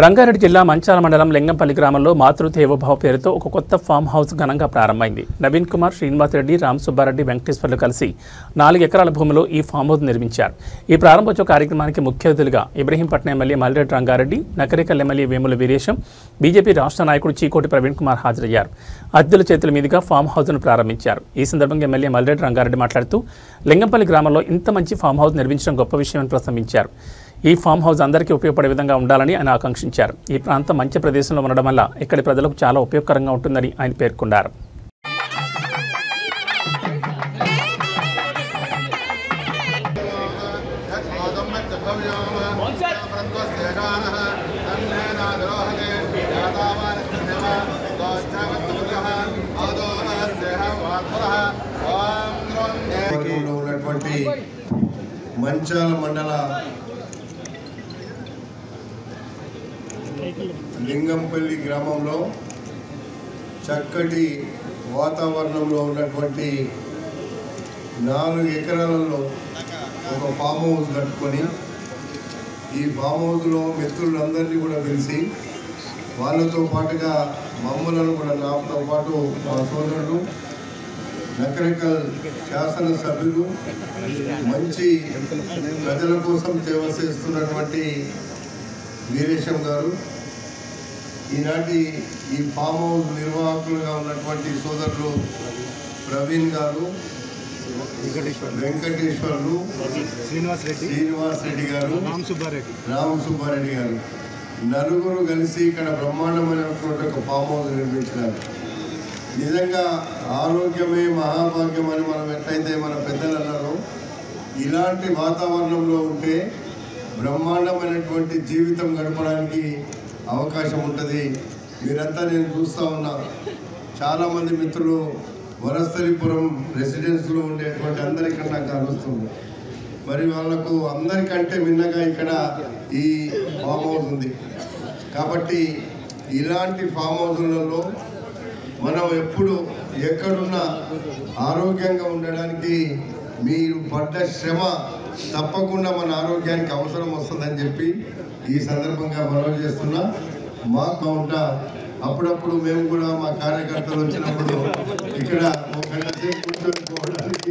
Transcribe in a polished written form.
రంగారెడ్డి జిల్లా మంచాల మండలం లింగంపల్లి గ్రామంలో మాతృదేవోభవ పేరుతో ఒక కొత్త ఫామ్ హౌస్ ఘనంగా ప్రారంభమైంది. నవీన్ కుమార్, శ్రీనివాస్ రెడ్డి, రామ్ సుబ్బారెడ్డి, వెంకటేశ్వర్లు కలిసి 4 ఎకరాల భూమిలో ఈ ఫామ్ హౌస్ నిర్మించారు. ఈ ప్రారంభోత్సవ కార్యక్రమానికి ముఖ్య అతిథులుగా Ibrahimpatnam MLA Mallireddy Rangareddy, Nakrekal MLA Vemula Veeresham, BJP రాష్ట్ర నాయకుడు చీకోటి ప్రవీణ్ కుమార్ హాజరయ్యారు. అతిథుల చేతుల మీదుగా ఫామ్ హౌస్ను ప్రారంభించారు. ఈ సందర్భంగా ఎమ్మెల్యే మల్లిరెడ్డి రంగారెడ్డి మాట్లాడుతూ లింగంపల్లి గ్రామంలో ఇంత మంచి ఫామ్ హౌస్ నిర్మించడం గొప్ప విషయమని ప్రశంసించారు. ఈ ఫామ్ హౌస్ అందరికీ ఉపయోగపడే విధంగా ఉండాలని ఆయన ఆకాంక్షించారు. ఈ ప్రాంతం మంచి ప్రదేశంలో ఉండడం వల్ల ఇక్కడి ప్రజలకు చాలా ఉపయోగకరంగా ఉంటుందని ఆయన పేర్కొన్నారు. మంచాల మండల లింగంపల్లి గ్రామంలో చక్కటి వాతావరణంలో ఉన్నటువంటి 4 ఎకరాలలో ఒక ఫామ్ హౌస్ కట్టుకొని ఈ ఫామ్ హౌస్లో మిత్రులందరినీ కూడా పిలిచి వాళ్ళతో పాటుగా మమ్మలను కూడా నాతో పాటు మా సోదరుడు నకరేకల్ శాసనసభ్యులు మంచి ప్రజల కోసం సేవ చేస్తున్నటువంటి వీరేశం గారు, ఈనాటి ఈ ఫామ్ హౌస్ నిర్వాహకులుగా ఉన్నటువంటి సోదరులు ప్రవీణ్ గారు, వెంకటేశ్వర్లు, శ్రీనివాస్ రెడ్డి గారు, రామ్ సుబ్బారెడ్డి గారు నలుగురు కలిసి ఇక్కడ బ్రహ్మాండమైనటువంటి ఒక ఫామ్ హౌస్ నిర్మించినారు. నిజంగా ఆరోగ్యమే మహాభాగ్యం అని మనం ఎట్లయితే మన పెద్దలు అన్నారో, ఇలాంటి వాతావరణంలో ఉంటే బ్రహ్మాండమైనటువంటి జీవితం గడపడానికి అవకాశం ఉంటుంది. మీరంతా నేను చూస్తూ ఉన్నా, చాలామంది మిత్రులు వనస్థలిపురం రెసిడెన్స్లో ఉండేటువంటి అందరికీ నాకు కలుస్తుంది. మరి వాళ్ళకు అందరికంటే మిన్నగా ఇక్కడ ఈ ఫామ్ హౌస్ ఉంది. కాబట్టి ఇలాంటి ఫామ్ హౌస్లలో మనం ఎప్పుడు ఎక్కడున్నా ఆరోగ్యంగా ఉండడానికి మీరు పడ్డ శ్రమ తప్పకుండా మన ఆరోగ్యానికి అవసరం వస్తుందని చెప్పి ఈ సందర్భంగా మనవి చేస్తున్నా. మాకు ఉంటా అప్పుడప్పుడు మేము కూడా మా కార్యకర్తలు వచ్చినప్పుడు ఇక్కడ ఒక గంట సేపు కూర్చొని పోవడానికి